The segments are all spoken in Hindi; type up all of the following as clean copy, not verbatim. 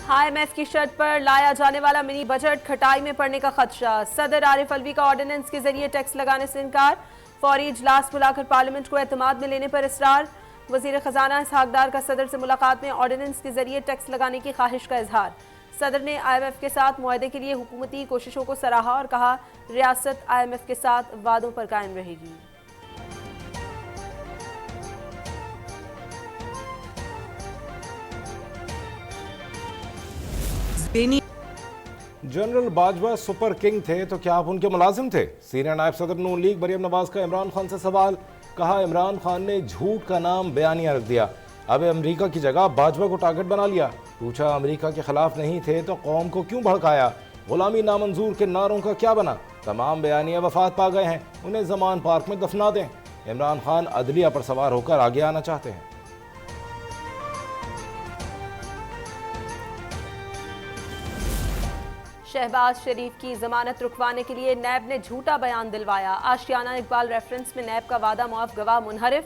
IMF की शर्त पर लाया जाने वाला मिनी बजट खटाई में पड़ने का खदशा। सदर आरिफ अलवी का ऑर्डिनेंस के जरिए टैक्स लगाने से इनकार। फौरी इजलास बुलाकर पार्लियामेंट को एतमाद में लेने पर इसरार। वजीर खजाना इसहाक डार का सदर से मुलाकात में ऑर्डिनेंस के जरिए टैक्स लगाने की ख्वाहिश का इजहार। सदर ने IMF के साथ मुआहदे के लिए हुकूमती कोशिशों को सराहा और कहा रियासत IMF के साथ वादों पर कायम रहेगी। जनरल बाजवा सुपर किंग थे तो क्या आप उनके मुलाजिम थे? सीनियर नायब सदर नून लीग मरियम नवाज का इमरान खान से सवाल। कहा इमरान खान ने झूठ का नाम बयानिया रख दिया, अब अमेरिका की जगह बाजवा को टारगेट बना लिया। पूछा अमेरिका के खिलाफ नहीं थे तो कौम को क्यों भड़काया? गुलामी नामंजूर के नारों का क्या बना? तमाम बयानिया वफात पा गए हैं, उन्हें जमान पार्क में दफना दें। इमरान खान अदलिया पर सवार होकर आगे आना चाहते हैं। शहबाज शरीफ की जमानत रुकवाने के लिए नैब ने झूठा बयान दिलवाया। आशियाना इकबाल रेफरेंस में नैब का वादा मुआफ गवाह मुनहरिफ।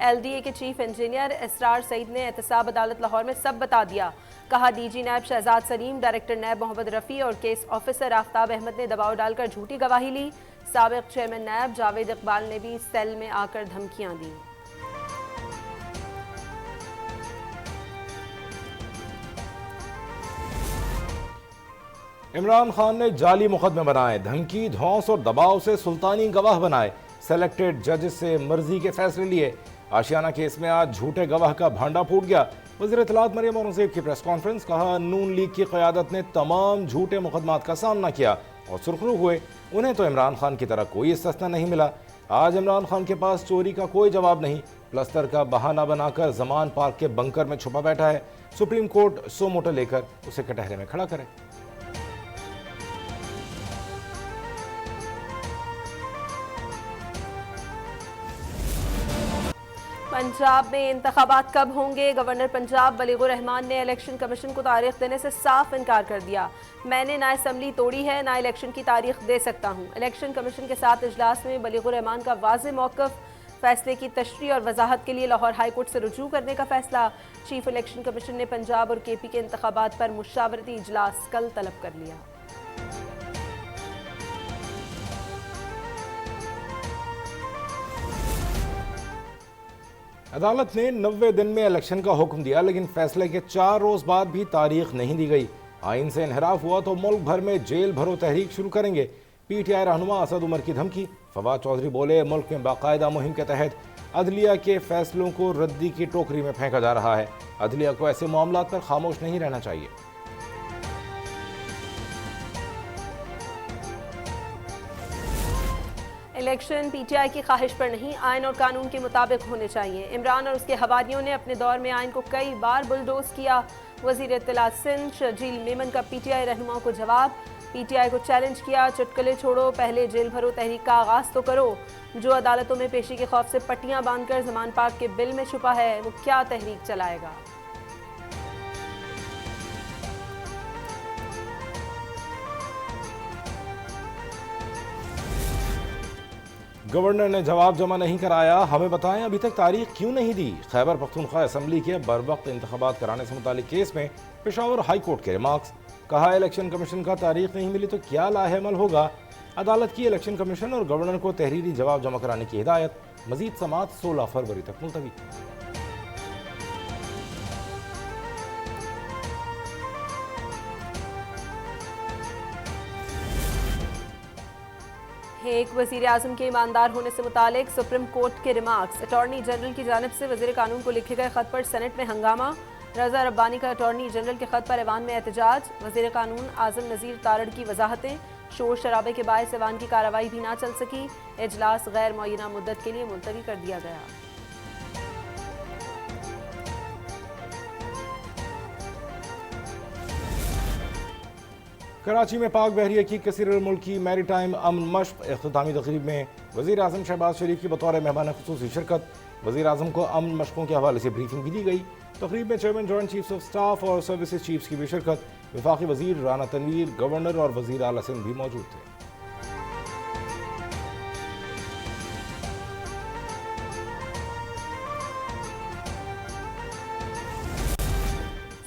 LDA के चीफ इंजीनियर इसरार सईद ने एहतसाब अदालत लाहौर में सब बता दिया। कहा DG नैब शहजाद सलीम, डायरेक्टर नैब मोहम्मद रफ़ी और केस ऑफिसर आफ्ताब अहमद ने दबाव डालकर झूठी गवाही ली। साबिक चेयरमैन नैब जावेद इकबाल ने भी सेल में आकर धमकियां दी। इमरान खान ने जाली मुकदमे बनाए, धमकी, धौंस और दबाव से सुल्तानी गवाह बनाए, सेलेक्टेड जजेस से मर्जी के फैसले लिए। आशियाना केस में आज झूठे गवाह का भांडा फूट गया। वज़ीर इत्तलात मरियम औरंगज़ेब की प्रेस कॉन्फ्रेंस। कहा नून लीग की क़यादत ने तमाम झूठे मुकदमात का सामना किया और सुरखरू हुए। उन्हें तो इमरान खान की तरह कोई इस्तिस्ना नहीं मिला। आज इमरान खान के पास चोरी का कोई जवाब नहीं, प्लस्तर का बहाना बनाकर जमान पार्क के बंकर में छुपा बैठा है। सुप्रीम कोर्ट सो मोटर लेकर उसे कटहरे में खड़ा करे। पंजाब में इंतखाबात कब होंगे? गवर्नर पंजाब बलीगुर रहमान ने इलेक्शन कमीशन को तारीख देने से साफ इनकार कर दिया। मैंने ना असम्बली तोड़ी है ना इलेक्शन की तारीख दे सकता हूँ। इलेक्शन कमीशन के साथ इजलास में बलीगुर रहमान का वाज़ेह मौक़िफ़। फैसले की तशरीह और वजाहत के लिए लाहौर हाई कोर्ट से रुजू करने का फैसला। चीफ इलेक्शन कमीशन ने पंजाब और KP के इंतखाबात पर मुशावरती इजलास कल तलब कर लिया। अदालत ने 90 दिन में इलेक्शन का हुक्म दिया, लेकिन फैसले के 4 रोज बाद भी तारीख नहीं दी गई। आइन से इनहराफ हुआ तो मुल्क भर में जेल भरो तहरीक शुरू करेंगे। PTI रहनुमा असद उमर की धमकी। फवाद चौधरी बोले मुल्क में बाकायदा मुहिम के तहत अदलिया के फैसलों को रद्दी की टोकरी में फेंका जा रहा है। अदलिया को ऐसे मामलात पर खामोश नहीं रहना चाहिए। इलेक्शन PTI की ख्वाहिश पर नहीं, आइन और कानून के मुताबिक होने चाहिए। इमरान और उसके हवारियों ने अपने दौर में आइन को कई बार बुलडोज किया। वजीर इत्तलात सिंध शर्जील मेमन का PTI रहनुमाओं को जवाब। PTI को चैलेंज किया, चुटकुले छोड़ो, पहले जेल भरो तहरीक का आगाज तो करो। जो अदालतों में पेशी के खौफ से पट्टियां बांधकर जमान पाक के बिल में छुपा है वो क्या तहरीक चलाएगा? गवर्नर ने जवाब जमा नहीं कराया, हमें बताएं अभी तक तारीख क्यों नहीं दी? खैबर पख्तूनख्वा असम्बली के बरवक्त इंतखाबात कराने से मुतालिक केस में पेशावर हाई कोर्ट के रिमार्क्स। कहा इलेक्शन कमीशन का तारीख नहीं मिली तो क्या लाहेमल होगा? अदालत की इलेक्शन कमीशन और गवर्नर को तहरीरी जवाब जमा कराने की हिदायत। मजीद समात 16 फरवरी तक मुलतवी। एक वज़ीर आज़म के ईमानदार होने से मुतालिक सुप्रीम कोर्ट के रिमार्क्स। अटॉर्नी जनरल की जानिब से वज़ीर कानून को लिखे गए खत पर सेनेट में हंगामा। रज़ा रब्बानी का अटॉर्नी जनरल के खत पर ऐवान में एहतजाज। वज़ीर कानून आज़म नज़ीर तारड़ की वजाहतें। शोर शराबे के बायस ऐवान की कार्रवाई भी ना चल सकी। इजलास गैर मुअय्यना मुद्दत के लिए मुलतवी कर दिया गया। कराची में पाक बहरिया की कसीर मुल्की मैरीटाइम अमन मश्क इख्तितामी तकरीब में वज़ीर आज़म शहबाज शरीफ की बतौर मेहमान खुसूसी शिरकत। वज़ीर आज़म को अमन मशकों के हवाले से ब्रीफिंग भी दी गई। तकरीब में chairman joint chiefs of staff और सर्विसेज चीफ्स की भी शिरकत। वफाकी वज़ीर राना तनवीर, गवर्नर और वज़ीर आला सिंध भी मौजूद थे।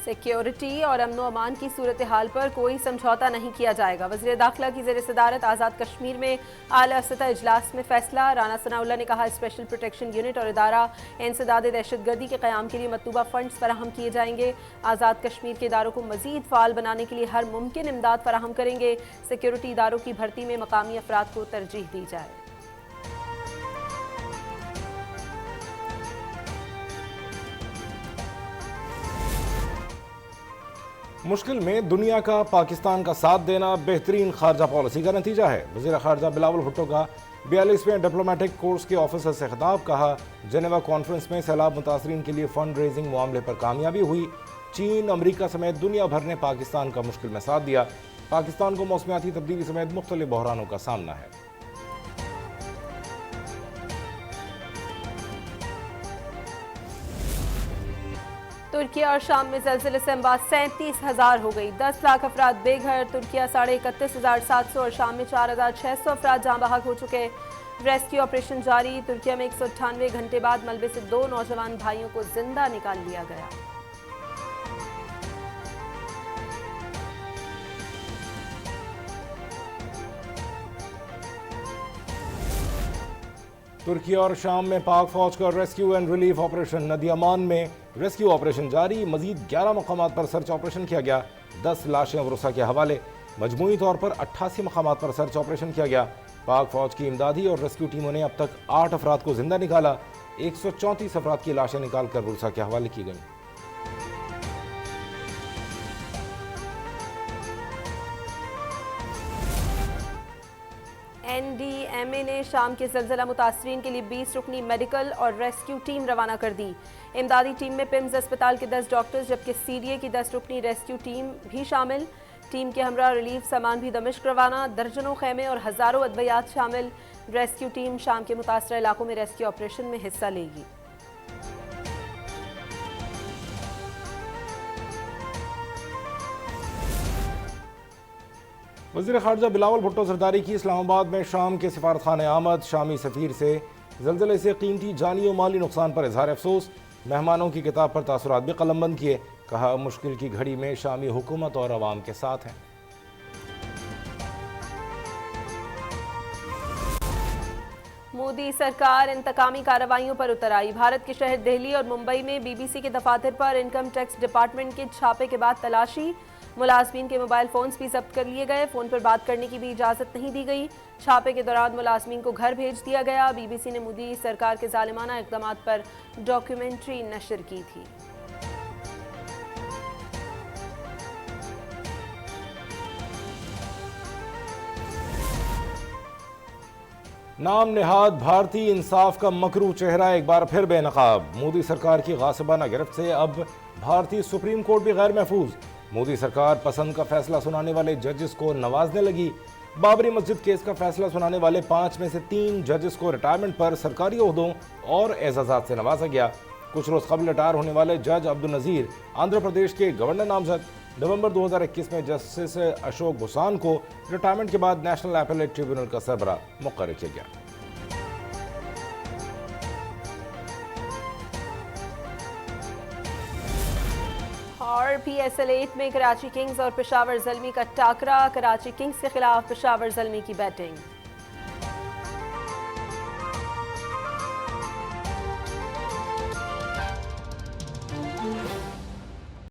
सिक्योरिटी और अमनो अमान की सूरत हाल पर कोई समझौता नहीं किया जाएगा। वज़ीर दाखिला की ज़ेर सदारत आज़ाद कश्मीर में आला सतह इजलास में फैसला। राना सनाउल्लाह ने कहा स्पेशल प्रोटेक्शन यूनिट और इदारा इंसदाद दहशतगर्दी के क़याम के लिए मतलूबा फ़ंड्स फराहम किए जाएंगे। आज़ाद कश्मीर के इदारों को मज़ीद फ़ाल बनाने के लिए हर मुमकिन इमदाद फराहम करेंगे। सिक्योरिटी इदारों की भर्ती में मकामी अफराद को तरजीह दी जाए। मुश्किल में दुनिया का पाकिस्तान का साथ देना बेहतरीन खारजा पॉलिसी का नतीजा है। वज़ीर खारजा बिलावल भुट्टो का 42वें डिप्लोमेटिक कोर्स के ऑफिसर से खिताब। कहा जेनेवा कॉन्फ्रेंस में सैलाब मुतासरीन के लिए फंड रेजिंग मामले पर कामयाबी हुई। चीन, अमरीका समेत दुनिया भर ने पाकिस्तान का मुश्किल में साथ दिया। पाकिस्तान को मौसमियाती तब्दीली समेत मुख्तलिफ बहरानों का सामना है। तुर्किया और शाम में ज़लज़ले से अमवात 37,000 हो गई। 10 लाख अफराद बेघर। तुर्किया 31,700 और शाम में 4,600 अफराद जहाँ बहक हो चुके। रेस्क्यू ऑपरेशन जारी। तुर्किया में 198 घंटे बाद मलबे से 2 नौजवान भाइयों को जिंदा निकाल लिया गया। तुर्की और शाम में पाक फौज का रेस्क्यू एंड रिलीफ ऑपरेशन। नदी अमान में रेस्क्यू ऑपरेशन जारी। मजीद 11 मकामात पर सर्च ऑपरेशन किया गया। 10 लाशें वरुसा के हवाले। मजमूई तौर पर 88 मकामात पर सर्च ऑपरेशन किया गया। पाक फौज की इमदादी और रेस्क्यू टीमों ने अब तक 8 अफराद को जिंदा निकाला। 134 अफराद की लाशें निकालकर वरुसा के हवाले की गई। NDMA ने शाम के ज़लज़ला मुतासरीन के लिए 20 रुकनी मेडिकल और रेस्क्यू टीम रवाना कर दी। इमदादी टीम में पिम्स अस्पताल के 10 डॉक्टर्स जबकि CDA की 10 रुकनी रेस्क्यू टीम भी शामिल। टीम के हमरा रिलीफ सामान भी दमिश्क रवाना। दर्जनों खैमे और हज़ारों अद्वियात शामिल। रेस्क्यू टीम शाम के मुतासरा इलाकों में रेस्क्यू ऑपरेशन में हिस्सा लेगी। वज़ीर खारजा बिलावल भुट्टो जरदारी की इस्लामाबाद में शाम के सिफारत खाने आमद। शामी सफ़ीर से ज़लज़ले से कीमती जानी और माली नुकसान पर इजहार अफसोस। मेहमानों की किताब पर तासुरात भी कलमबंद किए। कहा मुश्किल की घड़ी में शामी हुकूमत और अवाम के साथ हैं। मोदी सरकार इंतकामी कार्रवाइयों पर उतर आई। भारत के शहर दिल्ली और मुंबई में BBC के दफातर पर इनकम टैक्स डिपार्टमेंट के छापे के बाद तलाशी। मुलाजमीन के मोबाइल फोन्स भी जब्त कर लिए गए। फ़ोन पर बात करने की भी इजाज़त नहीं दी गई। छापे के दौरान मुलाजमीन को घर भेज दिया गया। BBC ने मोदी सरकार के जालिमाना इक़दामात पर डॉक्यूमेंट्री नशर की थी। नाम नेहाद भारतीय इंसाफ का मकरू चेहरा एक बार फिर बेनकाब। मोदी सरकार की गासिबाना गिरफ्त से अब भारतीय सुप्रीम कोर्ट भी गैर महफूज। मोदी सरकार पसंद का फैसला सुनाने वाले जजेस को नवाजने लगी। बाबरी मस्जिद केस का फैसला सुनाने वाले 5 में से 3 जजेस को रिटायरमेंट पर सरकारी ओहदों और एजाजात से नवाजा गया। कुछ रोज कबल रिटायर होने वाले जज अब्दुल नजीर आंध्र प्रदेश के गवर्नर नामजद। नवंबर 2021 में जस्टिस अशोक भूसान को रिटायरमेंट के बाद नेशनल एपेलेट ट्रिब्यूनल का सरबरा मुकर्रर किया गया। और PSL 8 में कराची किंग्स और पेशावर ज़ल्मी का टाकरा। कराची किंग्स के खिलाफ पेशावर ज़ल्मी की बैटिंग।